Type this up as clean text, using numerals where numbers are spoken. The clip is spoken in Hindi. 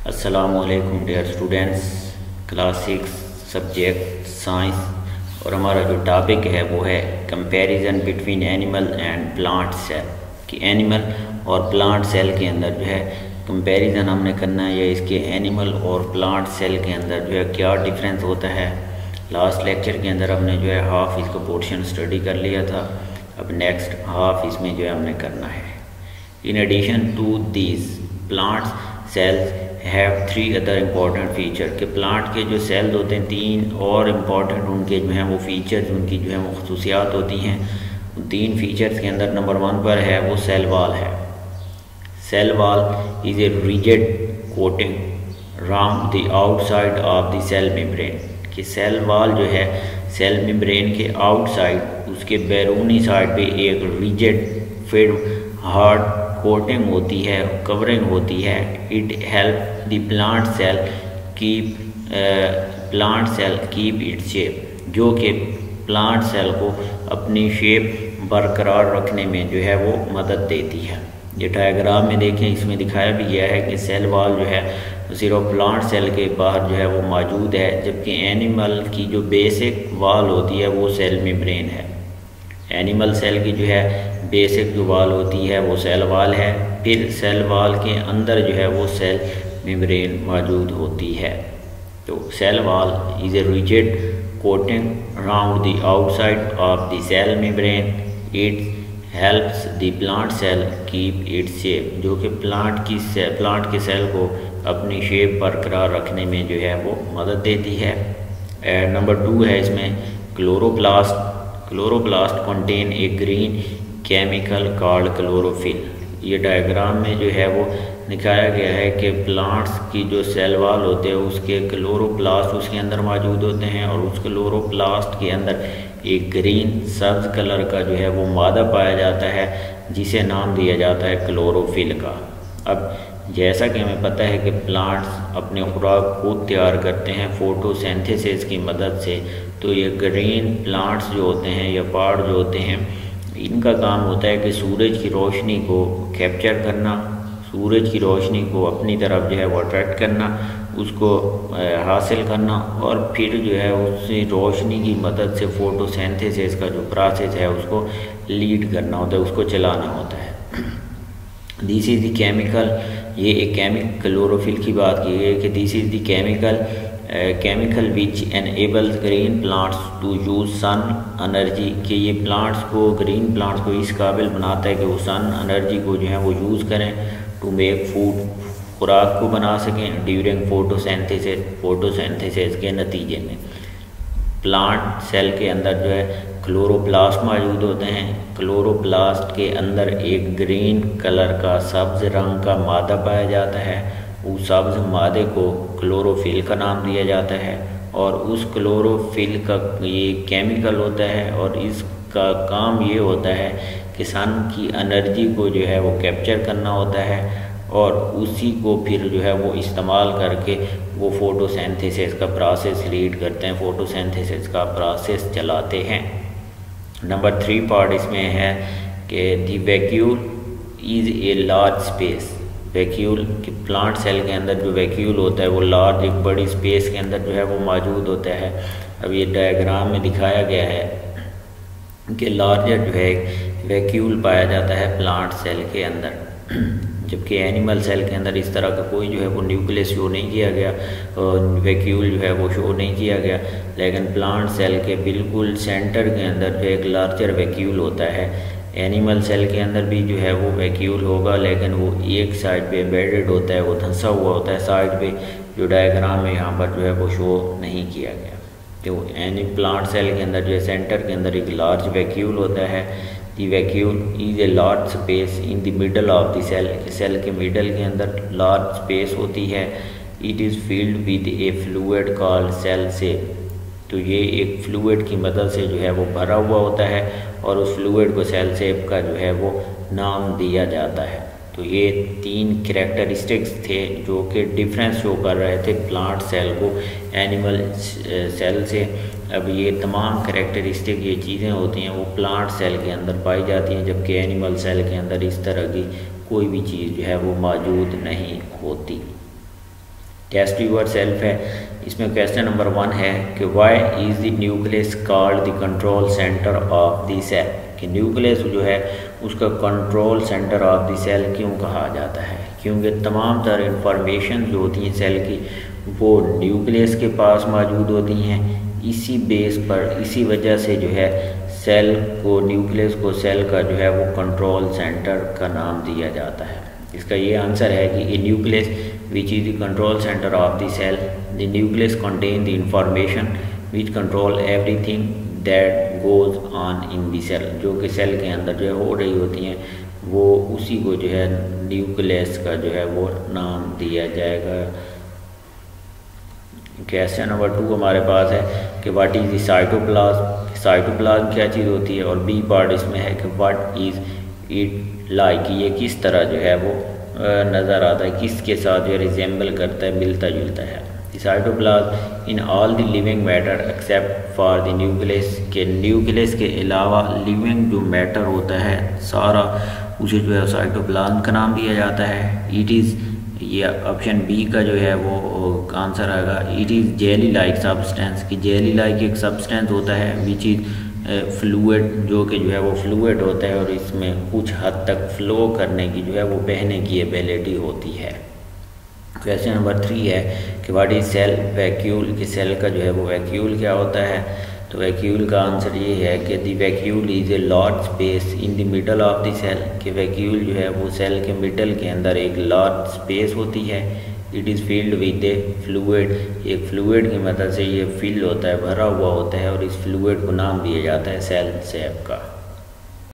अस्सलामुअलैकुम dear students, class 6 subject science. और हमारा जो टॉपिक है वो है comparison between animal and plant cell. कि एनिमल और प्लांट सेल के अंदर जो है कंपैरिजन हमने करना है, या इसके एनिमल और प्लांट सेल के अंदर जो है क्या डिफरेंस होता है। लास्ट लेक्चर के अंदर हमने जो है हाफ इसका पोर्शन स्टडी कर लिया था, अब नेक्स्ट हाफ इसमें जो है हमने करना है। In addition to these plants cells have 3 other important feature. के प्लांट के जो सेल्स होते हैं 3 और इम्पॉर्टेंट उनके जो हैं वो फीचर्स, उनकी जो है वो खसूसियात होती हैं। 3 फीचर्स के अंदर नंबर 1 पर है वो सेल वॉल है। Cell wall is a rigid coating round the outside of the cell membrane. कि सेल वॉल जो है सेल मेम्ब्रेन के आउटसाइड, उसके बैरूनी साइड पे एक रिजिड फिर हार्ड कोटिंग होती है, कवरिंग होती है। It help the plant cell keep its shape, जो कि प्लांट सेल को अपनी शेप बरकरार रखने में जो है वो मदद देती है। ये डायग्राम में देखें, इसमें दिखाया भी गया है कि सेल वॉल जो है सिर्फ प्लांट सेल के बाहर जो है वो मौजूद है, जबकि एनिमल की जो बेसिक वॉल होती है वो सेल मेम्ब्रेन है। एनिमल सेल की जो है बेसिक जो वॉल होती है वो सेल वॉल है, फिर सेल वॉल के अंदर जो है वो सेल मेम्ब्रेन मौजूद होती है। तो cell wall is a rigid coating around the outside of the cell membrane. It helps the plant cell keep its shape, जो कि प्लांट के सेल को अपनी शेप बरकरार रखने में जो है वो मदद देती है। नंबर 2 है इसमें chloroplast. Chloroplast contain a green chemical called chlorophyll. ये डायग्राम में जो है वो दिखाया गया है कि प्लांट्स की जो सेल वॉल होते हैं उसके क्लोरोप्लास्ट उसके अंदर मौजूद होते हैं, और उस क्लोरोप्लास्ट के अंदर एक ग्रीन सब्ज कलर का जो है वो मादा पाया जाता है, जिसे नाम दिया जाता है क्लोरोफिल का। अब जैसा कि हमें पता है कि प्लांट्स अपने खुराक खुद तैयार करते हैं फोटोसिंथेसिस की मदद से, तो ये ग्रीन प्लांट्स जो होते हैं या पार्ट जो होते हैं, इनका काम होता है कि सूरज की रोशनी को कैप्चर करना, सूरज की रोशनी को अपनी तरफ जो है वो अट्रैक्ट करना, उसको हासिल करना, और फिर जो है उसी रोशनी की मदद से फोटोसिंथेसिस का जो प्रोसेस है उसको लीड करना होता है, उसको चलाना होता है। दिस इज़ द केमिकल, ये एक क्लोरोफिल की बात की है कि this is the chemical which enables green plants to use sun energy. कि ये ग्रीन प्लांट्स को इस काबिल बनाता है कि वो सन एनर्जी को जो है वो यूज़ करें टू मेक फूड, खुराक को बना सकें ड्यूरिंग फोटोसिंथेसिस के नतीजे में। प्लांट सेल के अंदर जो है क्लोरोप्लास्ट मौजूद होते हैं। क्लोरोप्लास्ट के अंदर एक ग्रीन कलर का सब्ज रंग का मादा पाया जाता है, उस सब्ज मादे को क्लोरोफिल का नाम दिया जाता है, और उस क्लोरोफिल का ये केमिकल होता है, और इसका काम ये होता है कि सन की एनर्जी को जो है वो कैप्चर करना होता है, और उसी को फिर जो है वो इस्तेमाल करके वो फोटोसिंथेसिस का प्रोसेस लीड करते हैं, फोटोसिंथेसिस का प्रोसेस चलाते हैं। नंबर 3 पार्ट इसमें है कि the vacuole is a large space. Vacuole कि प्लांट सेल के अंदर जो वैक्यूल होता है वो लार्ज, एक बड़ी स्पेस के अंदर जो है वो मौजूद होता है। अब ये डायग्राम में दिखाया गया है कि लार्जर जो है वैक्यूल पाया जाता है प्लांट सेल के अंदर, जबकि एनिमल सेल के अंदर इस तरह का कोई जो है वो न्यूक्लियस शो नहीं किया गया, और वैक्यूल जो है वो शो नहीं किया गया। लेकिन प्लांट सेल के बिल्कुल सेंटर के अंदर जो एक लार्जर वैक्यूल होता है। एनिमल सेल के अंदर भी जो है वो वैक्यूल होगा, लेकिन वो एक साइड पे एम्बेडेड होता है, वो धंसा हुआ होता है साइड पे, जो डायग्राम में यहाँ पर जो है वो शो नहीं किया गया। तो प्लांट सेल के अंदर जो है सेंटर के अंदर एक लार्ज वैक्यूल होता है। The vacuole is a large space in the middle of the cell. Cell के मिडल के अंदर लार्ज स्पेस होती है। It is filled with a fluid called cell sap. तो ये एक फ्लूइड की मदद से जो है वो भरा हुआ होता है, और उस फ्लूइड को सेल सेप का जो है वो नाम दिया जाता है। तो ये 3 कैरेक्टरिस्टिक्स थे जो कि डिफरेंस शो कर रहे थे प्लांट सेल को एनिमल सेल से। अब ये तमाम कैरेक्टरिस्टिक ये चीज़ें होती हैं वो प्लांट सेल के अंदर पाई जाती हैं, जबकि एनिमल सेल के अंदर इस तरह की कोई भी चीज़ जो है वो मौजूद नहीं होती। टेस्ट यूर सेल्फ है। इसमें क्वेश्चन नंबर 1 है कि why is the nucleus called the control centre of the cell, कि न्यूक्लियस जो है उसका control centre of the cell क्यों कहा जाता है, क्योंकि तमाम तरह इंफॉर्मेशन जो होती हैं सेल की वो न्यूक्लियस के पास मौजूद होती हैं। इसी बेस पर, इसी वजह से जो है सेल को, न्यूक्लियस को सेल का जो है वो कंट्रोल सेंटर का नाम दिया जाता है। इसका ये आंसर है कि a nucleus which is the control centre of the cell, the nucleus contain the information which control everything that goes on in the cell, जो कि सेल के अंदर जो है हो रही होती हैं वो उसी को जो है न्यूक्लियस का जो है वो नाम दिया जाएगा। क्वेश्चन नंबर 2 हमारे पास है कि what is the cytoplasm, cytoplasm क्या चीज़ होती है, और बी पार्ट इसमें है कि व्हाट इज़ इट लाइक, ये किस तरह जो है वो नज़र आता है, किसके साथ जो रिजेंबल करता है, मिलता जुलता है। Cytoplasm in all the living matter except for the nucleus, के न्यूक्लियस के अलावा लिविंग जो मैटर होता है सारा उसे जो है साइटोप्लाज्म का नाम दिया जाता है। इट इज़, ये ऑप्शन बी का जो है वो आंसर आएगा। It is jelly like substance, कि जेली लाइक एक सब्सटेंस होता है विच इज़ फ्लूइड, जो कि जो है वो फ्लूइड होता है और इसमें कुछ हद तक फ्लो करने की जो है वो बहने की एबिलिटी होती है। क्वेश्चन नंबर 3 है कि व्हाट इज़ सेल वैक्यूल, कि सेल का जो है वो वैक्यूल क्या होता है। तो वैक्यूल का आंसर ये है कि the vacuole is a large space in the middle of the cell, कि वैक्यूल जो है वो सेल के मिडल के अंदर एक लार्ज स्पेस होती है। It is filled with a fluid, एक फ्लूइड की मदद से ये फिल होता है, भरा हुआ होता है, और इस फ्लूइड को नाम दिया जाता है सेल सैप का।